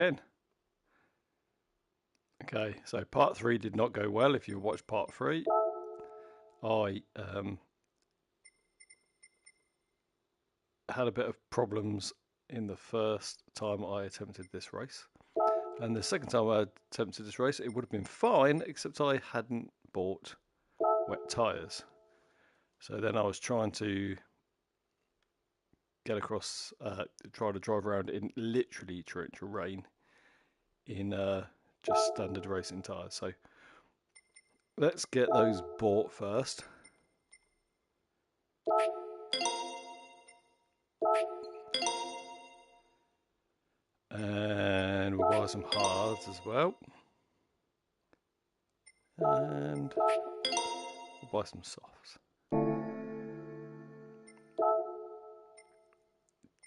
again. Okay, so part 3 did not go well. If you watched part 3, I had a bit of problems in the first time I attempted this race. And the second time I attempted this race, it would have been fine, except I hadn't bought wet tyres. So then I was trying to get across, try to drive around in literally torrential rain in just standard racing tyres. So let's get those bought first. And we'll buy some hards as well. And we'll buy some softs.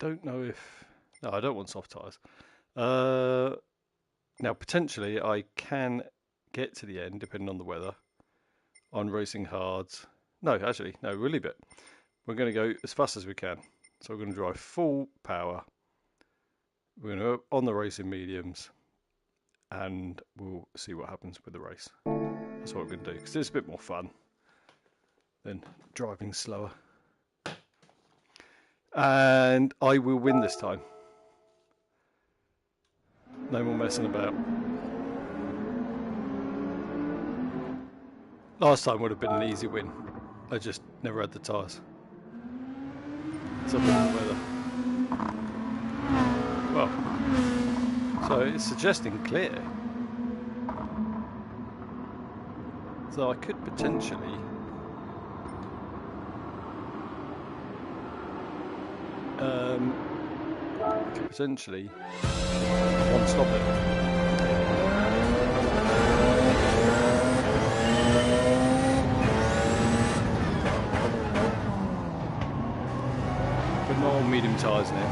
Don't know if... No, I don't want soft tyres. Now, potentially, I can get to the end, depending on the weather, on racing hards. No, actually, no, we'll leave it. We're going to go as fast as we can. So we're going to drive full power. We're going to go on the racing mediums. And we'll see what happens with the race. That's what we're going to do, because it's a bit more fun than driving slower. And I will win this time. No more messing about. Last time would have been an easy win. I just never had the tyres. It's up in the weather. Well, so it's suggesting clear. So I could potentially one stop it. Put more medium tyres now.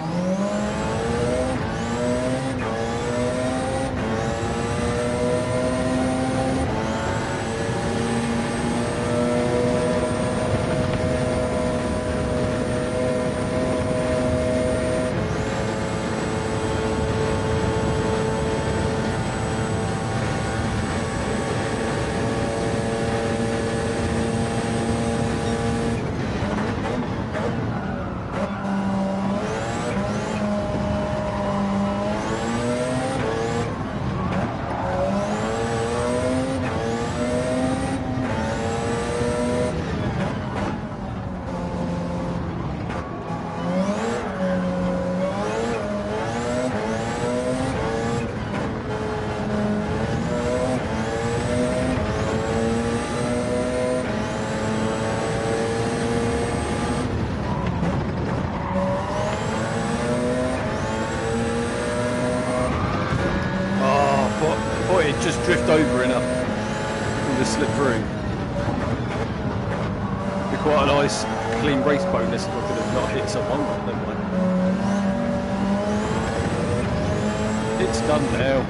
Just drift over enough and just slip through. Be quite a nice clean race bonus if I could have not hit someone, but never mind. It's done now.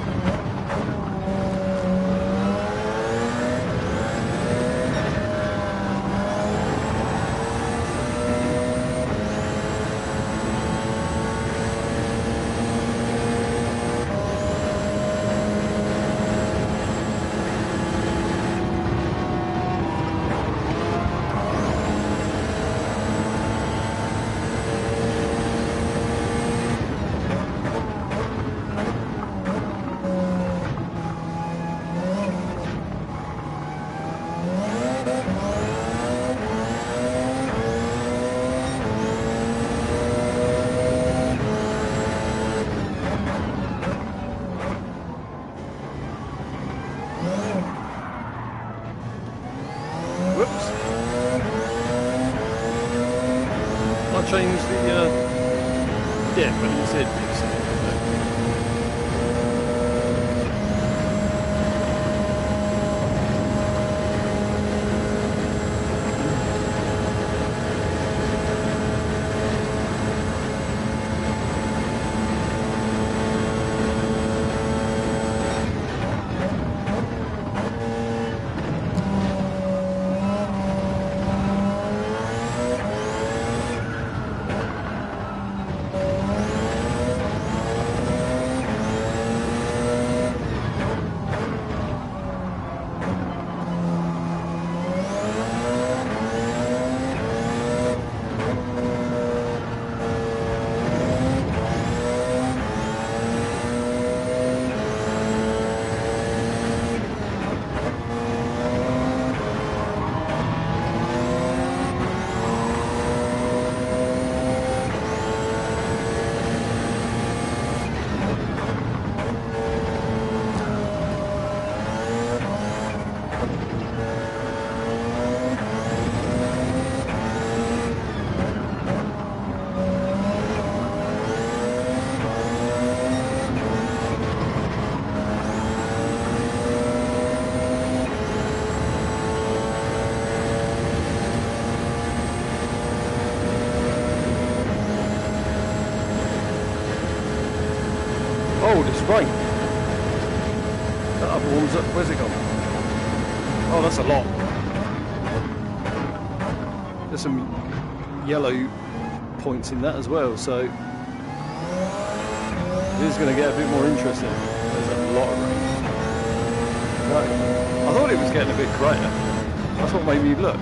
Change the yeah, but it's it. spray. That other warms up. Where's it gone? Oh, that's a lot. There's some yellow points in that as well, so this is going to get a bit more interesting. There's a lot of rain. Right. I thought it was getting a bit greater. That's what made me look.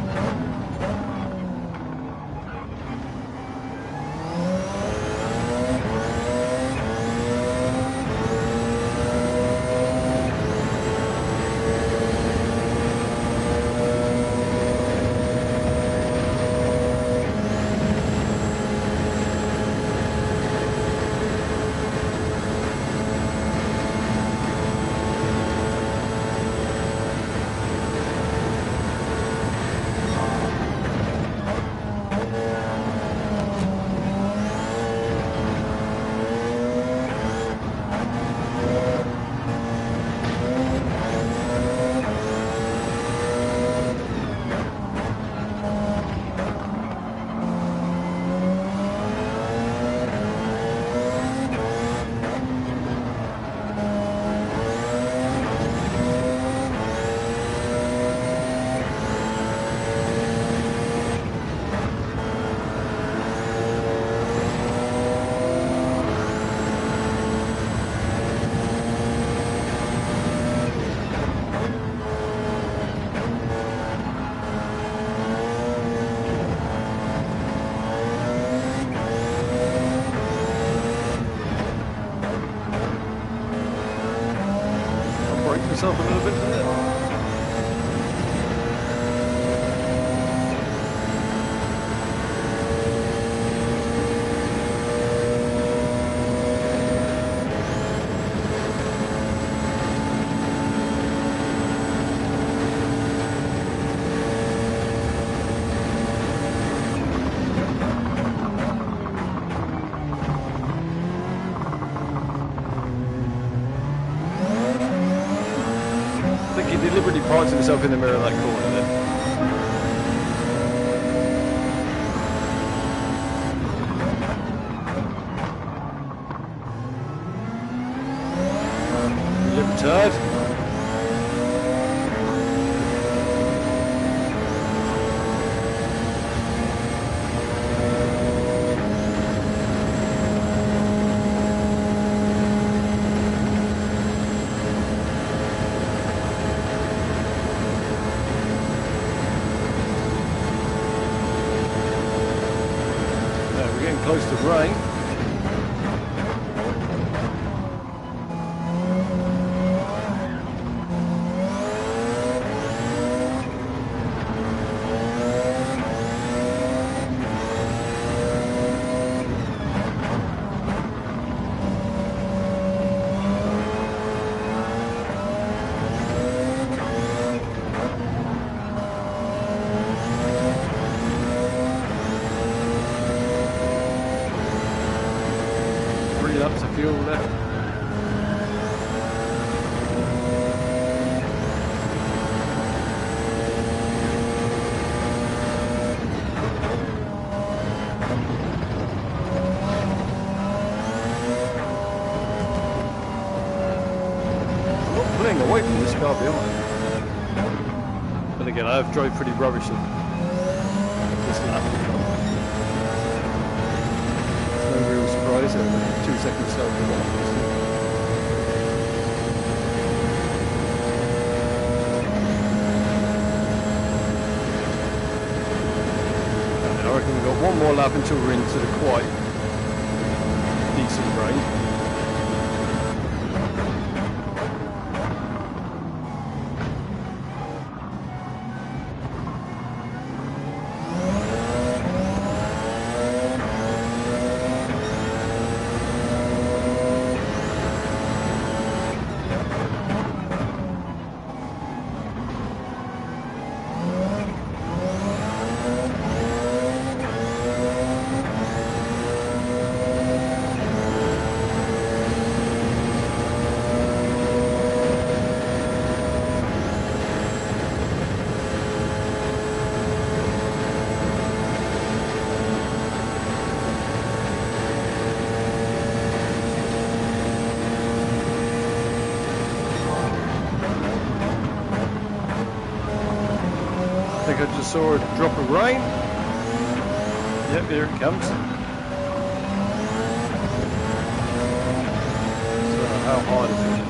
Myself a little bit there. He deliberately parts himself in the mirror of that corner then. You little turd. Close to rain. Laps of fuel left. I'm not pulling away from this car behind. But again, I have drove pretty rubbish on this lap. No real surprise over 2 seconds slower than that. I reckon we've got one more lap until we're into the quite decent rain. think I just saw a drop of rain. Yep, here it comes. So how hard is it?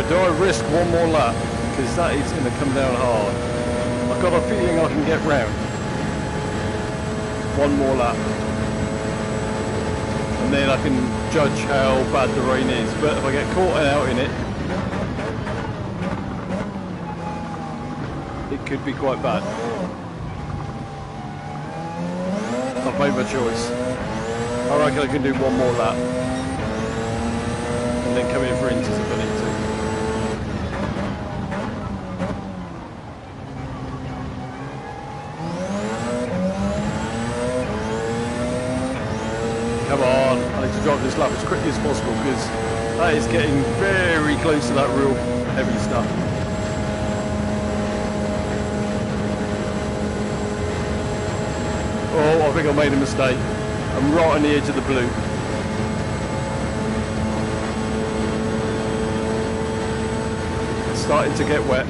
Do I risk one more lap? Because that is going to come down hard. I've got a feeling I can get round. One more lap. And then I can judge how bad the rain is. But if I get caught out in it, it could be quite bad. I've made my choice. I reckon I can do one more lap. And then come in for inters if I need to. Come on, I need to drive this lap as quickly as possible because that is getting very close to that real heavy stuff. Oh, I think I made a mistake. I'm right on the edge of the blue. It's starting to get wet.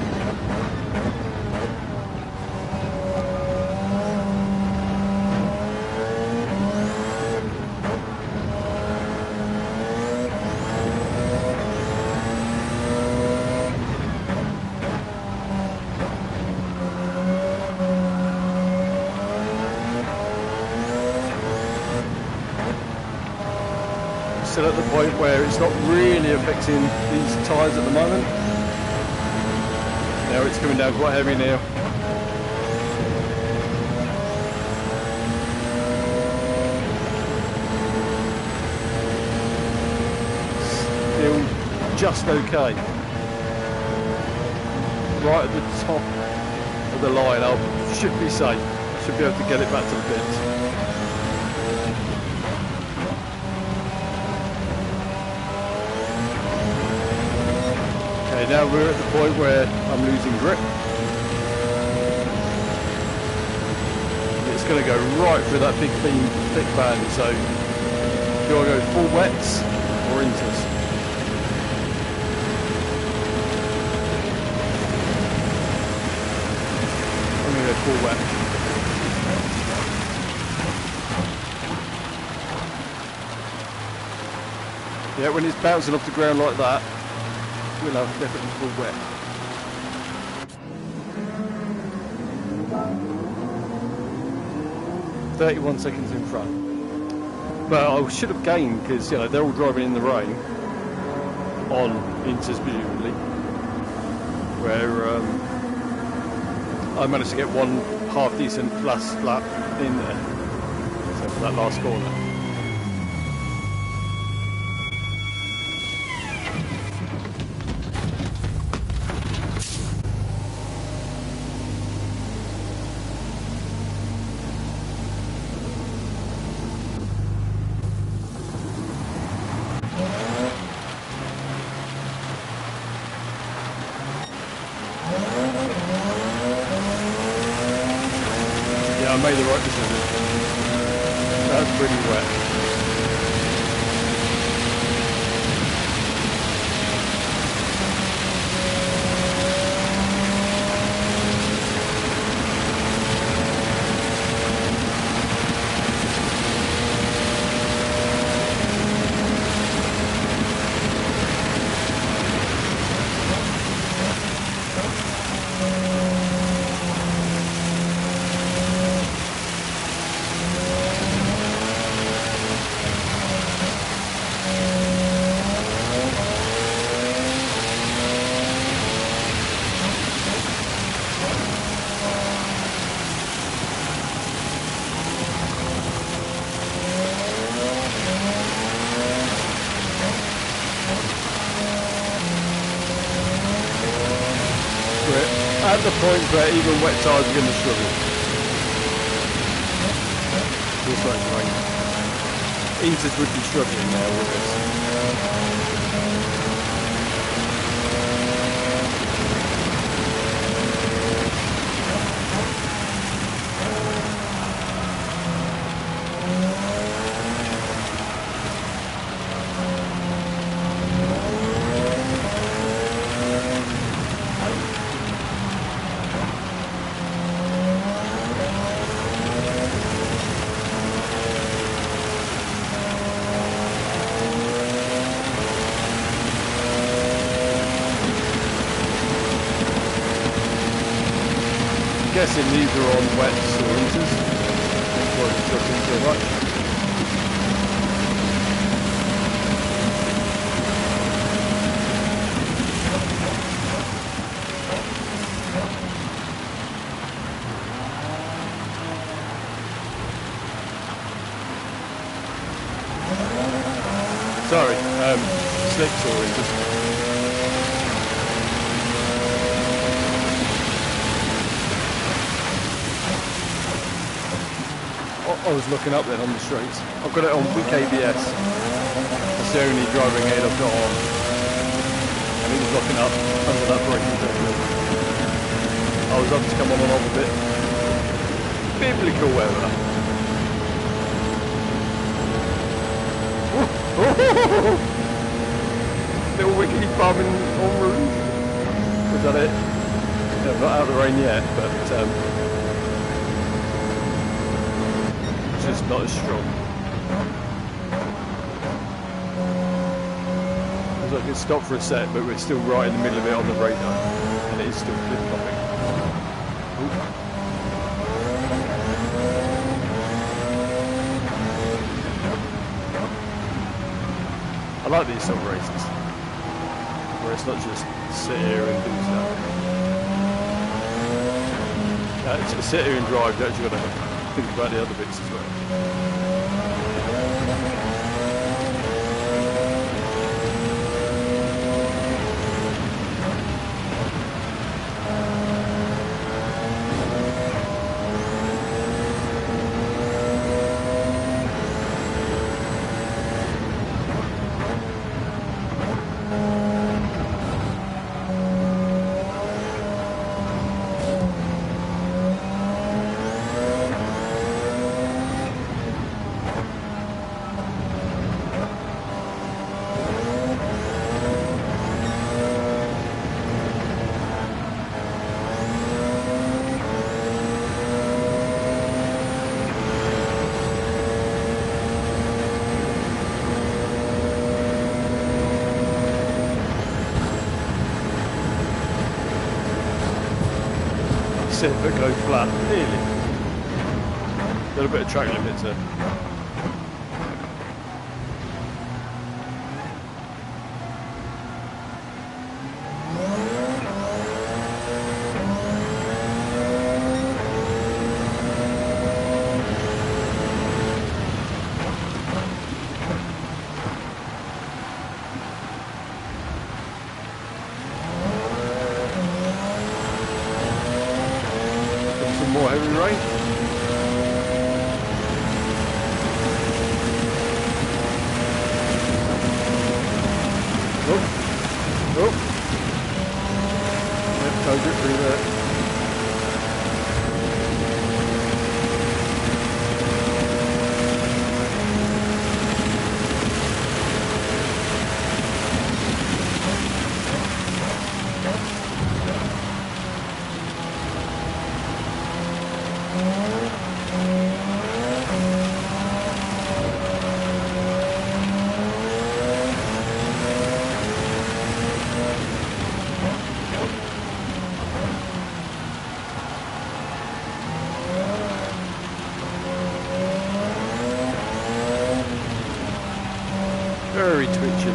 Still at the point where it's not really affecting these tyres at the moment. Now it's coming down quite heavy now. Still just okay. Right at the top of the line, I should be safe. Should be able to get it back to the pits. Now we're at the point where I'm losing grip. It's going to go right through that big thick band, so do I go full wets or inters? I'm going to go full wet. Yeah, when it's bouncing off the ground like that, we'll have definitely full wet. "31 seconds in front." But I should have gained because they're all driving in the rain on inters presumably, where I managed to get one half decent last lap in there. So for that last corner. I made the right decision. That's pretty wet. at the point where even wet tyres are going to struggle. This much rain. Eaters would be struggling now with this. I'm guessing these are on wet cylinders. That's why it's dropping so much. Sorry, slick cylinders. I was looking up then on the streets. I've got it on weak ABS. That's the only driving aid I've got on. And it was looking up under that braking technique. I was having to come on and off a bit. Biblical weather. Little wickedy bumming on roof. Was that it? Yeah, not out of the rain yet, but just not as strong. Looks like it's stopped for a sec, but we're still right in the middle of it on the radar, and it is still flip-flopping. I like these sort of races, where it's not just sit here and do stuff. Actually, sit here and drive, you actually got to think about the other bits as well. But go flat, really. A little bit of track limits there. More heavy rain. Oh. Yep, told it through there. Very twitchy.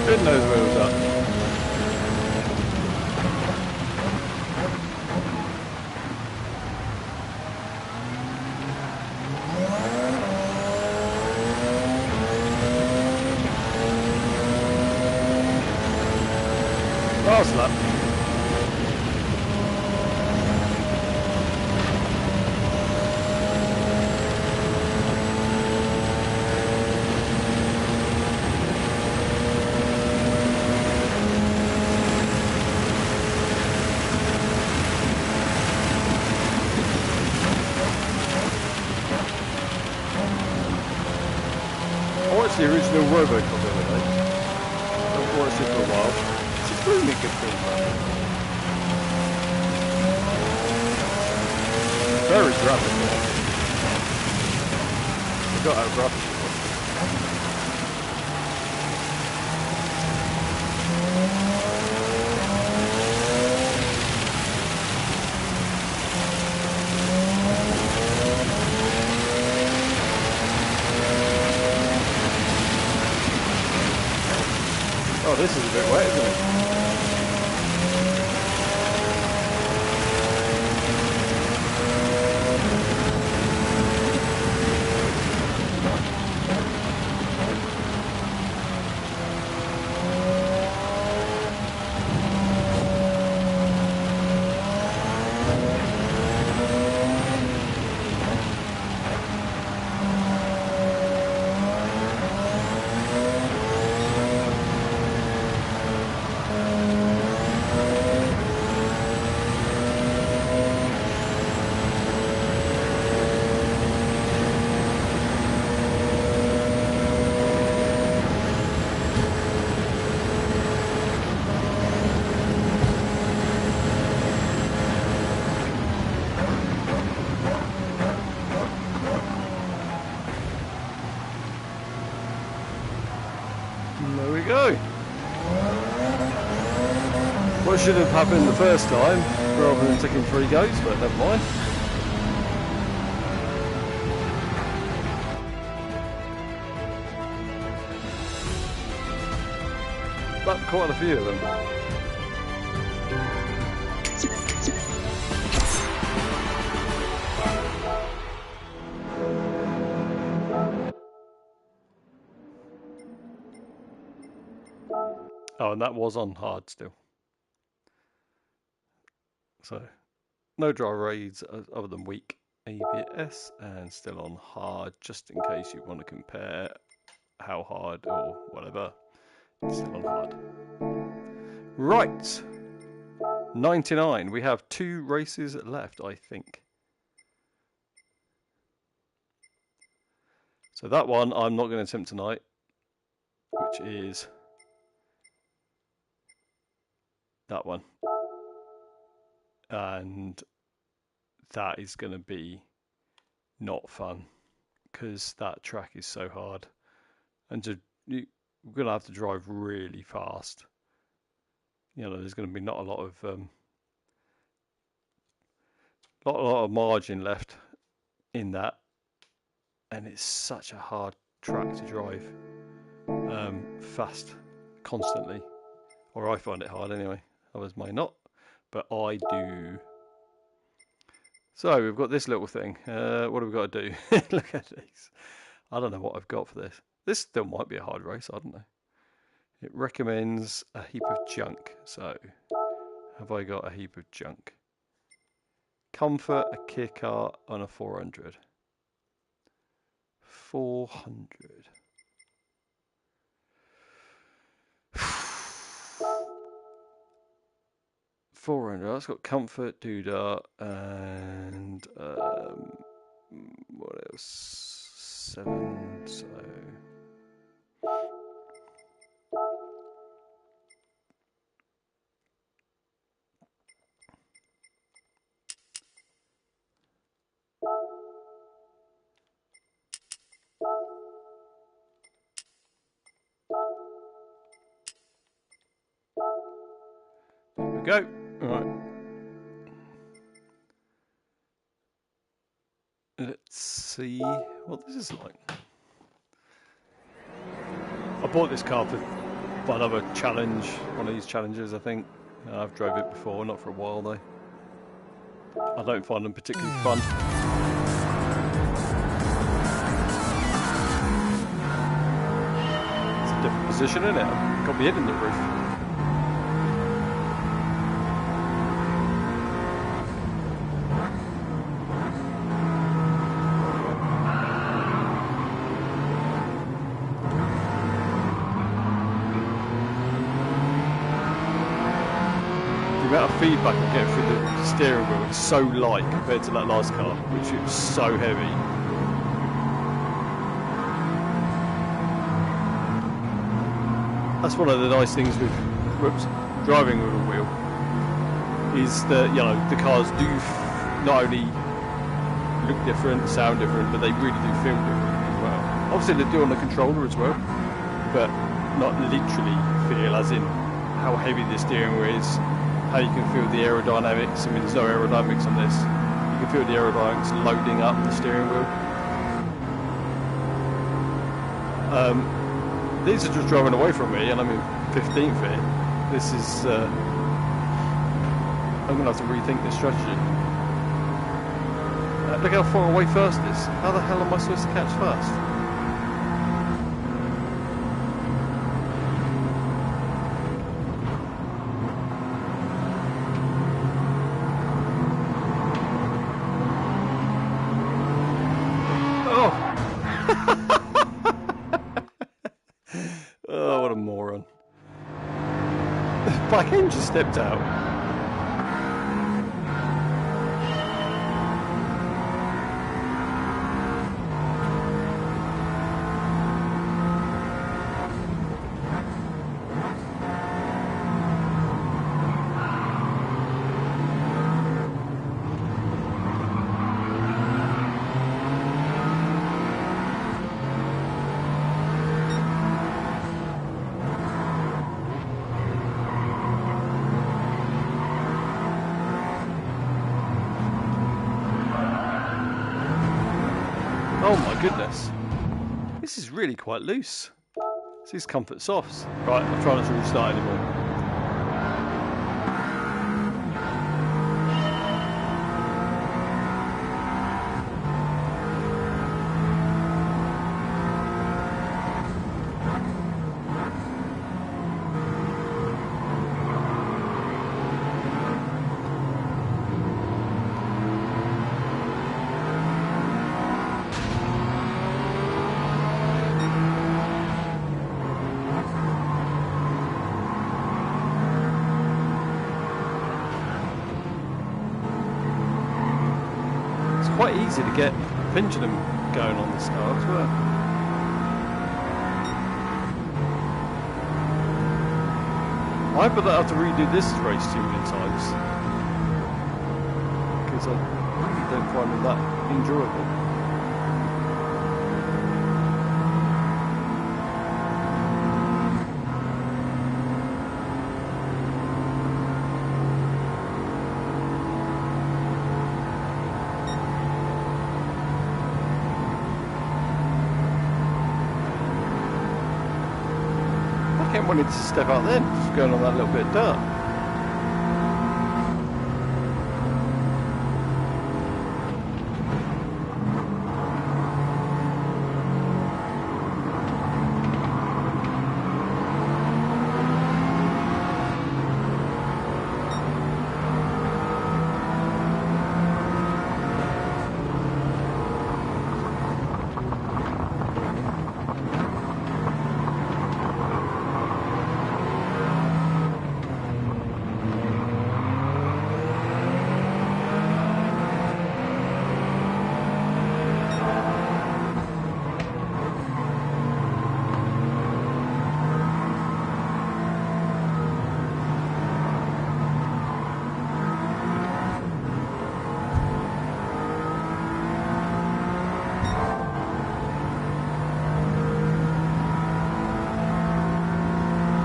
Spin those wheels up. Last lap. I watched the original Robocop the other day. I've watched it for a while. It's extremely good film, man. Very graphic. I forgot how graphic it was. Oh, this is a bit wet, isn't it? There we go. What should have happened the first time, rather than taking 3 goes, but never mind. But quite a few of them. Oh, and that was on hard still. So, no driver aids other than weak ABS and still on hard, just in case you want to compare how hard or whatever. It's still on hard. Right, 99. We have 2 races left, I think. So that one I'm not going to attempt tonight, which is that one. And that is going to be not fun because that track is so hard, and we're going to have to drive really fast. You know, there's going to be not a lot of margin left in that, and it's such a hard track to drive fast constantly, or I find it hard anyway. Others may not, but I do. So we've got this little thing. What have we got to do? Look at these. I don't know what I've got for this. This still might be a hard race, I don't know. It recommends a heap of junk. So have I got a heap of junk? Comfort, a kicker, and a 400. 400. That's got comfort, doodah, and what else? 7. So there we go. All right. Let's see what this is like. I bought this car for another challenge, one of these challenges, I think. I've drove it before, not for a while though. I don't find them particularly fun. It's a different position, isn't it? I've got my head in the roof. The amount of feedback I get through the steering wheel is so light compared to that last car, which was so heavy. That's one of the nice things with driving with a wheel, is that, you know, the cars do not only look different, sound different, but they really do feel different as well. Obviously they do on the controller as well, but not literally feel, as in how heavy the steering wheel is, how you can feel the aerodynamics. I mean, there's no aerodynamics on this. You can feel the aerodynamics loading up the steering wheel. These are just driving away from me, and I'm in 15th here. This is... I'm going to have to rethink this strategy. Look how far away first is. How the hell am I supposed to catch first? Oh, what a moron. The back end just stepped out. Oh my goodness, this is really quite loose. This is comfort softs. Right, I'm trying not to restart anymore. Quite easy to get pendulum going on this car as well. I hope I don't have to redo this race too many times, because I really don't find them that enjoyable. I wanted to step out then, just going on that little bit of dirt.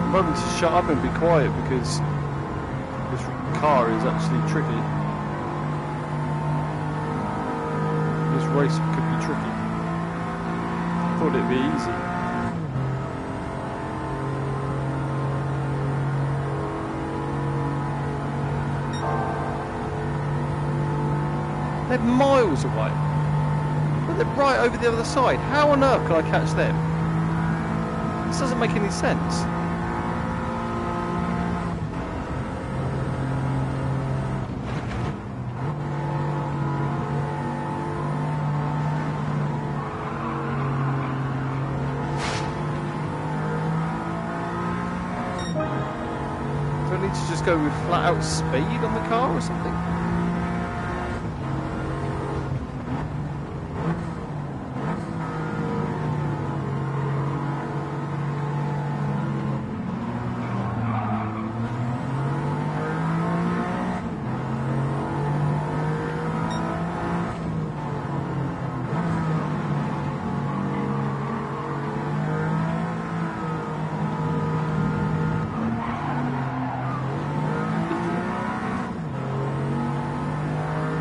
I'm hoping to shut up and be quiet because this car is actually tricky. This race could be tricky. I thought it'd be easy. They're miles away. But they're right over the other side. How on earth can I catch them? This doesn't make any sense. Do I need to just go with flat out speed on the car or something?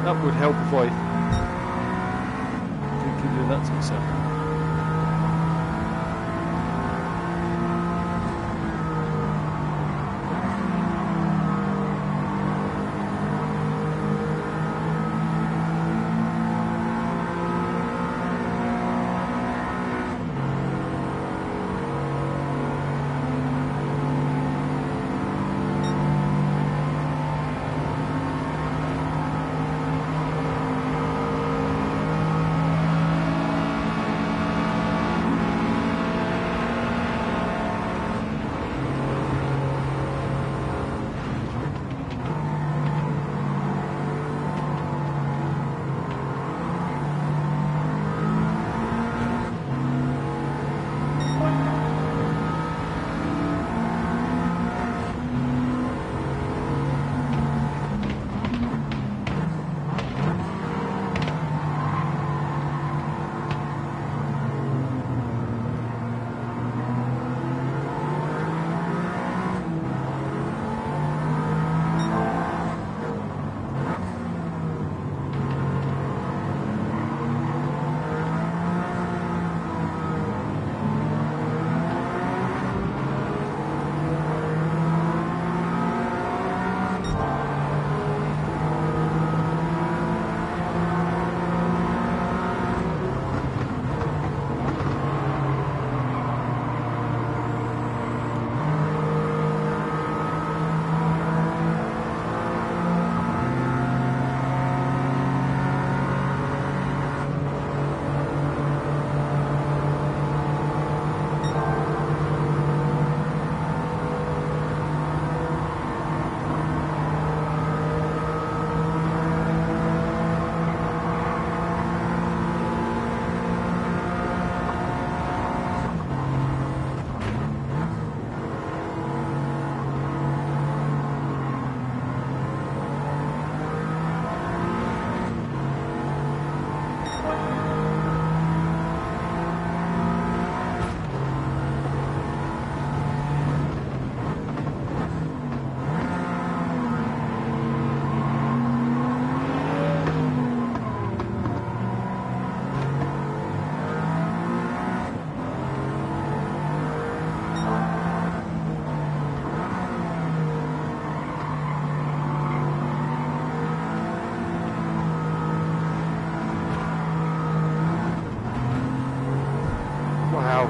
That would help if I didn't keep doing that to myself.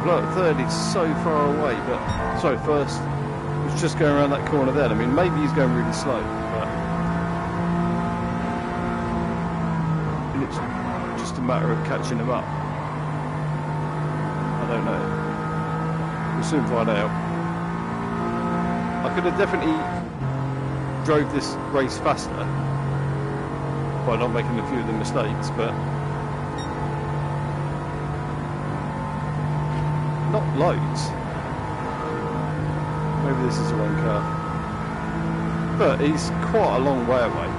Look, third is so far away, but sorry, first was just going around that corner there. I mean, maybe he's going really slow, but it's just a matter of catching him up. I don't know. We'll soon find out. I could have definitely drove this race faster by not making a few of the mistakes, but not loads. Maybe this is the wrong car. But he's quite a long way away.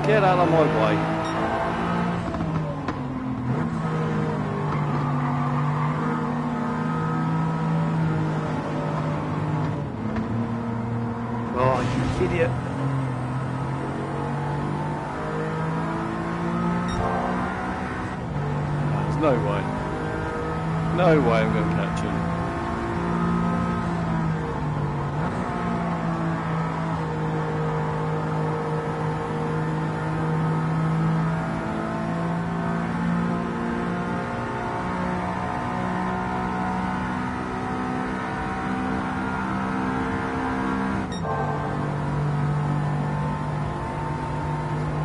Get out of my way. Oh, you idiot. There's no way. No way I'm going to catch him.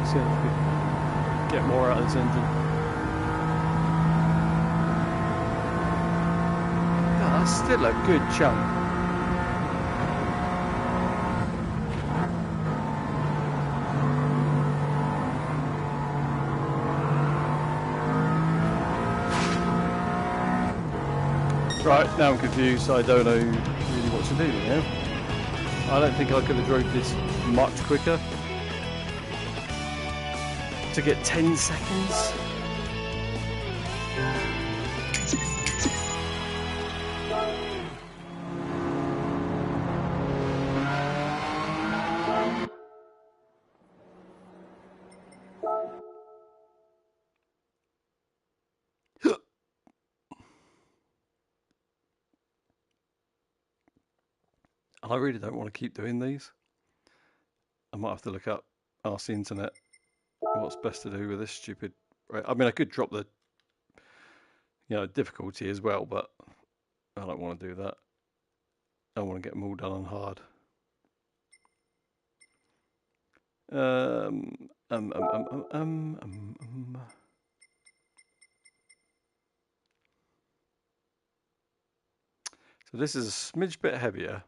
See if we can get more out of this engine. God, that's still a good chunk. Right, now I'm confused. I don't know really what to do now. I don't think I could have drove this much quicker to get 10 seconds. I really don't want to keep doing these. I might have to look up, ask the internet, what's best to do with this stupid. I mean, I could drop the, difficulty as well, but I don't want to do that. I want to get them all done on hard. So this is a smidge bit heavier,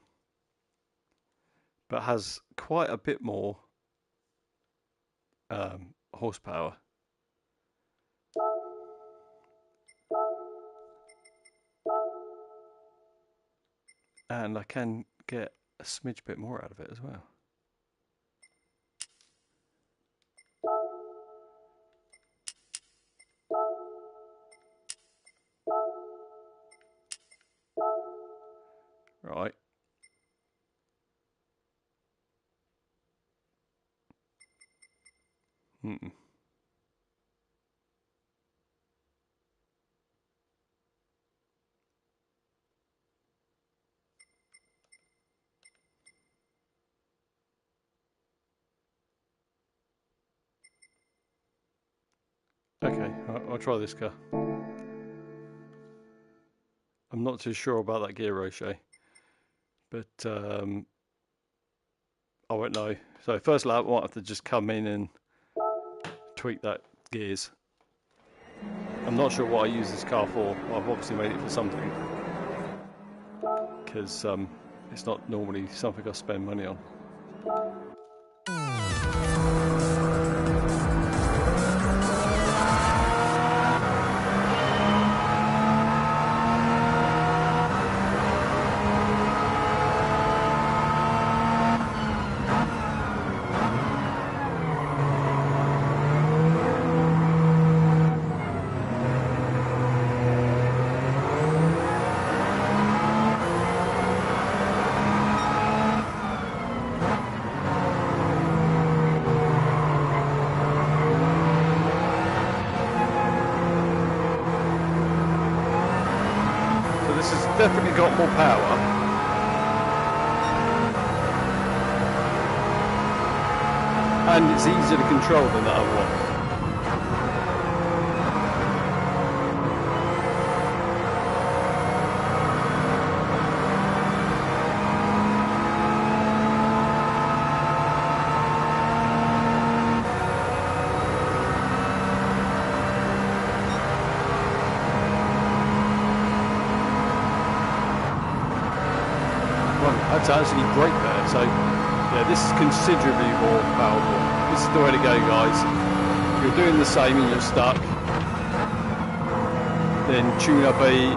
but has quite a bit more horsepower. And I can get a smidge bit more out of it as well. Right. Okay, I'll try this car. I'm not too sure about that gear ratio, but I won't know. So first lap, I might have to just come in and tweak that gears. I'm not sure what I use this car for. Well, I've obviously made it for something, because it's not normally something I spend money on. Definitely got more power. And it's easier to control than that other one. To actually brake there, so yeah, this is considerably more powerful. This is the way to go, guys. If you're doing the same and you're stuck, then tune up a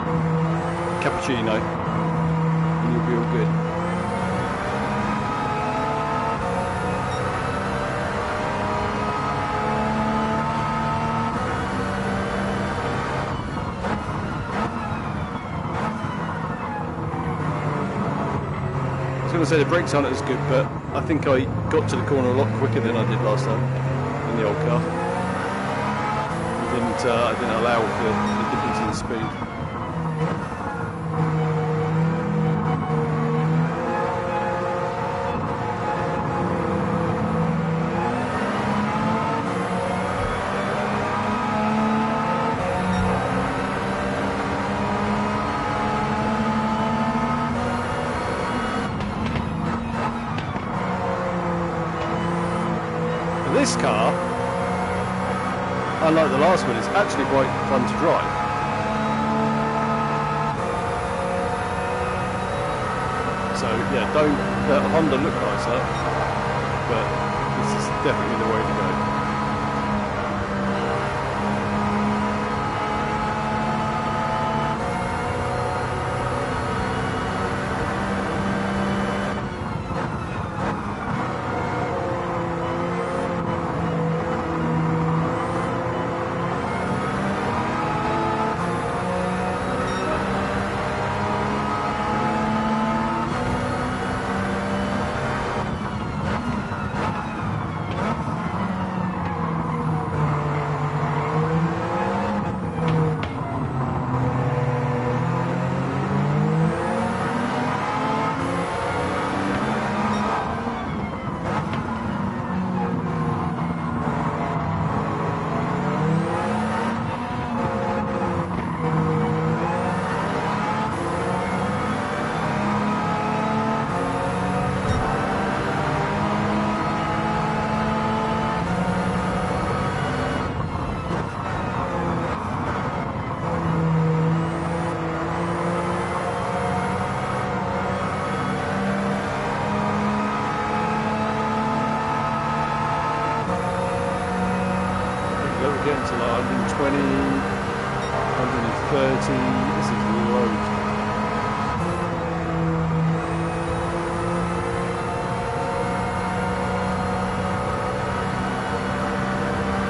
cappuccino and you'll be all good. going to say the brakes aren't as good, but I think I got to the corner a lot quicker than I did last time in the old car. I didn't allow for the difference in speed. This car, unlike the last one, is actually quite fun to drive. So yeah, don't let Honda look nicer, but this is definitely the way to go. Getting to like 120, 130, this is low.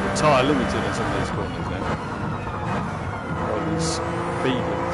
The tyre limited in some of these corners then, or the speed limited.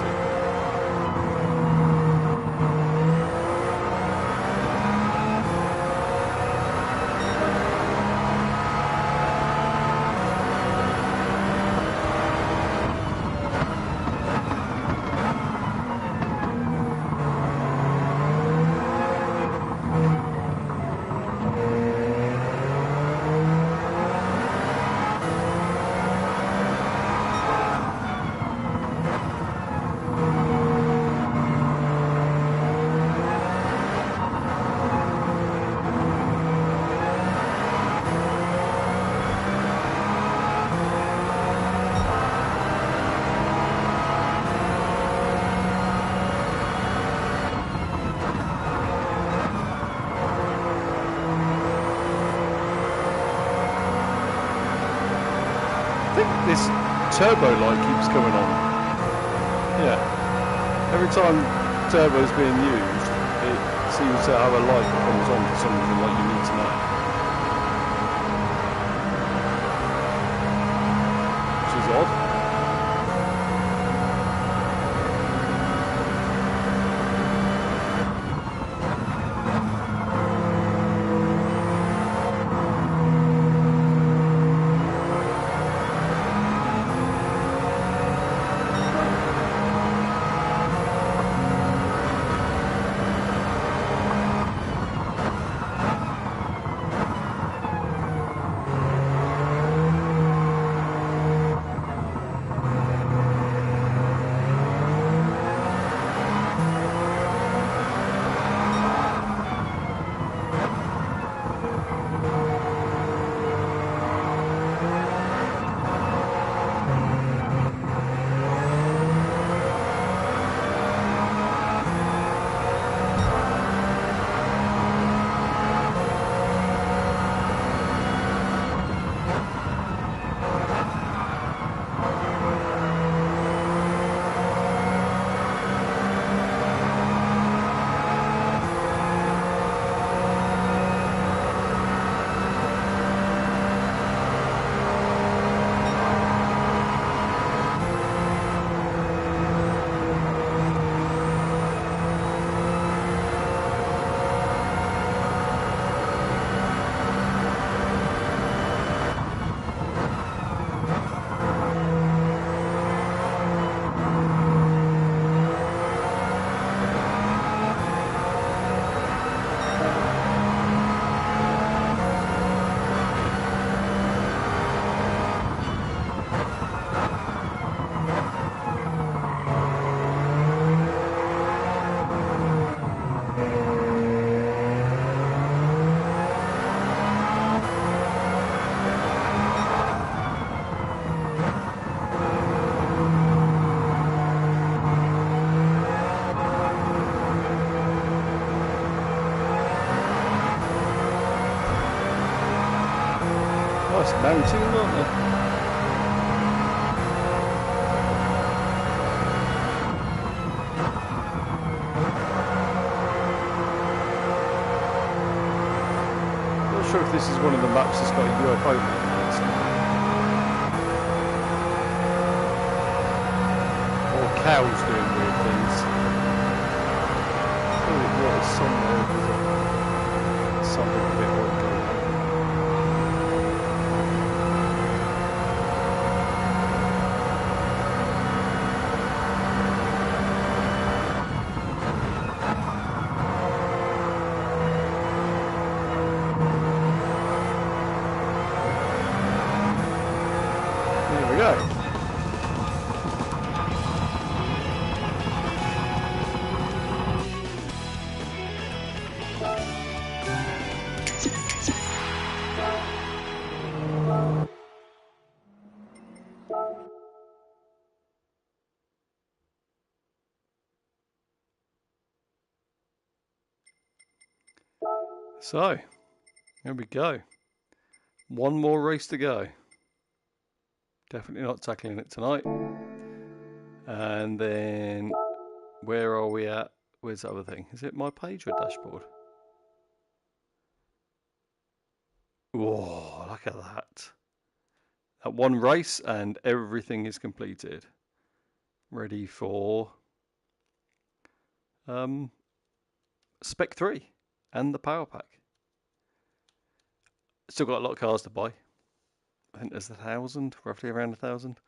I think this turbo light keeps coming on. Yeah. Every time turbo is being used, it seems to have a light that comes on for something like you need to know. Which is odd. mounting, aren't they? Not sure if this is one of the maps that's got a UFO map. Or cows doing weird things. Oh, it was somewhere. Something a bit more going on. Here we go. So, here we go. One more race to go. Definitely not tackling it tonight. And then, where are we at? Where's the other thing? Is it my page or dashboard? Whoa, look at that. That one race and everything is completed. Ready for Spec 3 and the power pack. Still got a lot of cars to buy. I think there's 1,000, roughly around 1,000.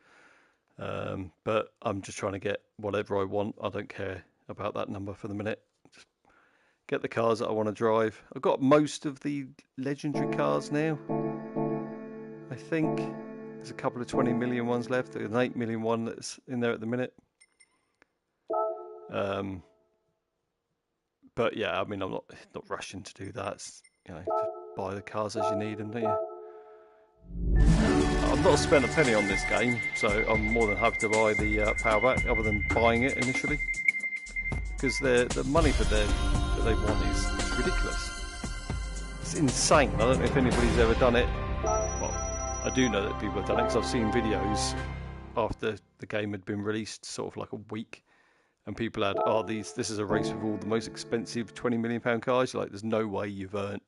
But I'm just trying to get whatever I want. I don't care about that number for the minute. Just get the cars that I want to drive. I've got most of the legendary cars now. I think there's a couple of 20 million ones left. There's an 8 million one that's in there at the minute. But yeah, I mean, I'm not rushing to do that. It's, you know, just buy the cars as you need them, don't you? I've not spent a penny on this game, so I'm more than happy to buy the power pack, other than buying it initially, because the money for them that they want is ridiculous. It's insane. I don't know if anybody's ever done it. Well, I do know that people have done it because I've seen videos after the game had been released, sort of like a week. And people had, this is a race with all the most expensive £20 million cars. You're like, there's no way you've earned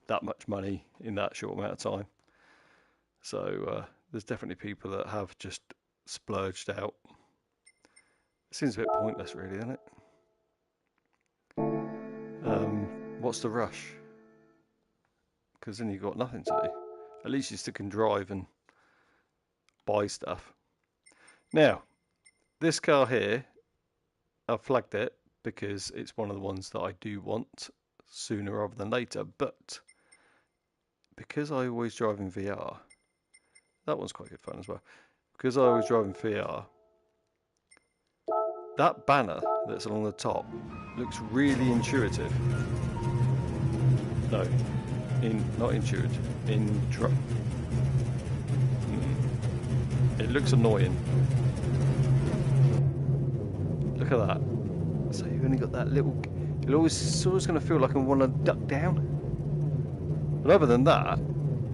that much money in that short amount of time. So there's definitely people that have just splurged out. It seems a bit pointless, really, doesn't it? What's the rush? Because then you've got nothing to do. At least you still can drive and buy stuff. Now, this car here, I've flagged it because it's one of the ones that I do want sooner rather than later, but because I always drive in VR, that one's quite good fun as well. Because I always drive in VR, that banner that's along the top looks really intuitive. No, not intuitive. It looks annoying. Look at that. So you've only got that little... It's always going to feel like I want to duck down. But other than that...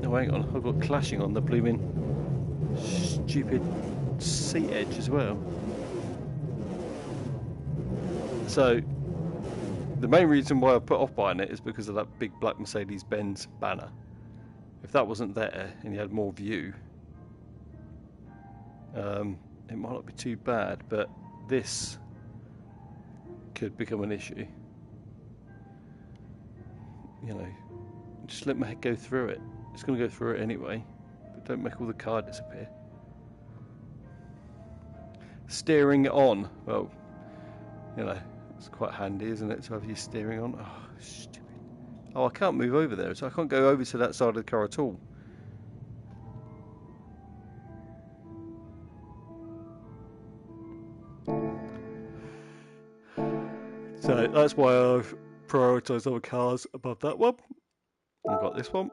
Oh, hang on. I've got clashing on the blooming stupid seat edge as well. So, the main reason why I put off buying it is because of that big black Mercedes-Benz banner. If that wasn't there and you had more view, it might not be too bad, but this could become an issue. You know, just let my head go through it. It's going to go through it anyway, but don't make all the car disappear. Steering on, well, you know, it's quite handy, isn't it, to have your steering on? Oh, stupid. Oh, I can't move over there, so I can't go over to that side of the car at all. So that's why I've prioritised other cars above that one. I've got this one.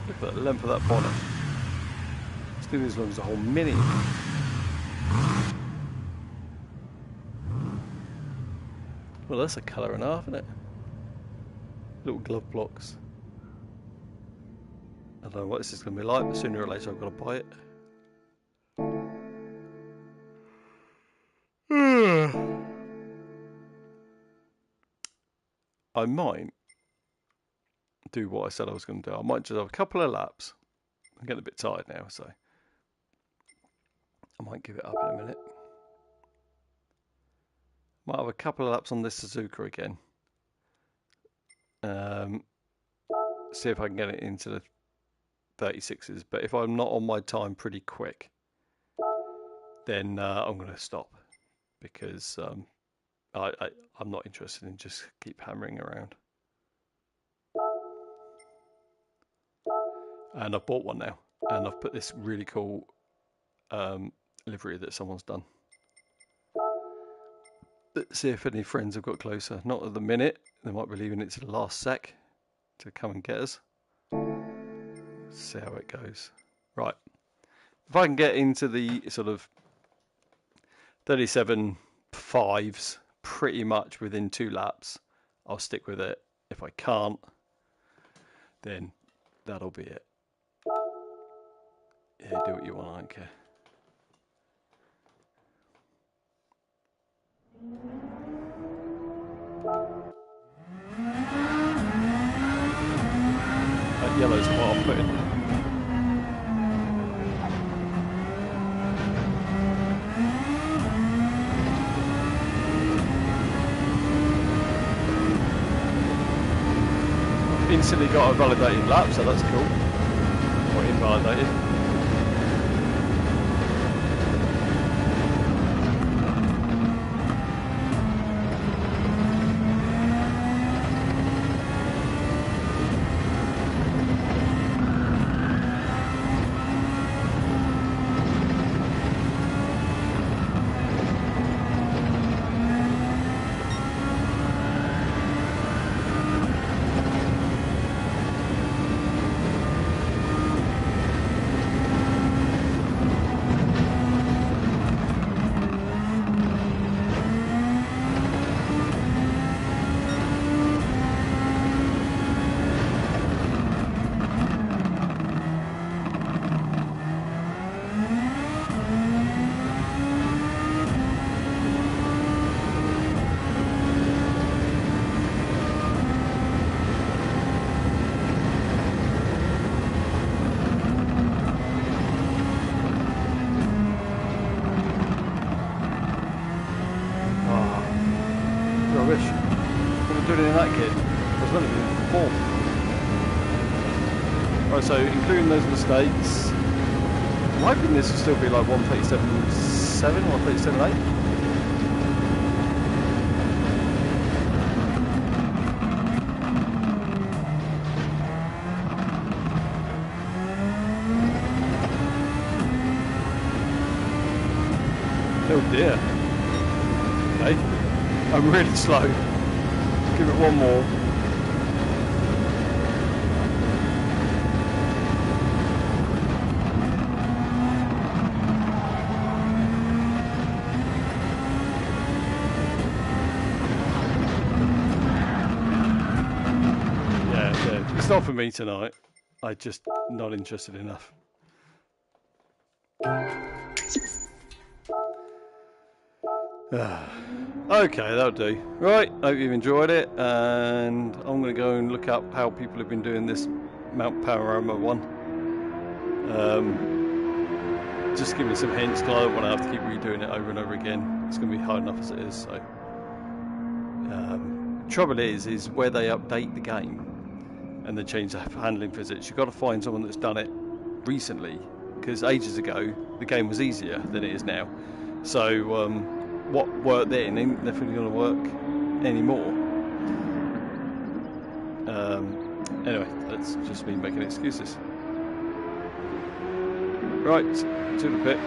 Look at the length of that bonnet. It's nearly as long as the whole Mini. Well, that's a colour and a half, isn't it? Little glove blocks. I don't know what this is going to be like, but sooner or later I've got to buy it. I might do what I said I was going to do. I might just have a couple of laps. I'm getting a bit tired now, so I might give it up in a minute. Might have a couple of laps on this Suzuka again. See if I can get it into the 36s. But if I'm not on my time pretty quick, then I'm going to stop, because I'm not interested in just keep hammering around. And I've bought one now, and I've put this really cool livery that someone's done. Let's see if any friends have got closer. Not at the minute. They might be leaving it to the last sec to come and get us. Let's see how it goes. Right. If I can get into the sort of 37 5s pretty much within 2 laps, I'll stick with it. If I can't, then that'll be it. Yeah, do what you want, I don't care. That yellow's what I'm putting. Instantly got a validated lap, so that's cool. Or invalidated. Rubbish. What am I doing in that kit? I was meant to be in 4th. Right, so including those mistakes, I'm hoping this will still be like 137.7, 137.8. Oh dear. Okay. I'm really slow. Give it one more. Yeah, it's not for me tonight. I'm just not interested enough. Okay, that'll do. Right, hope you've enjoyed it, and I'm going to go and look up how people have been doing this Mount Panorama one. Just give me some hints, because I don't want to have to keep redoing it over and over again. It's going to be hard enough as it is. So, trouble is where they update the game and they change the handling physics. You've got to find someone that's done it recently, because ages ago the game was easier than it is now. So. What worked then ain't definitely going to work anymore. Anyway, that's just me making excuses. Right, to the pit.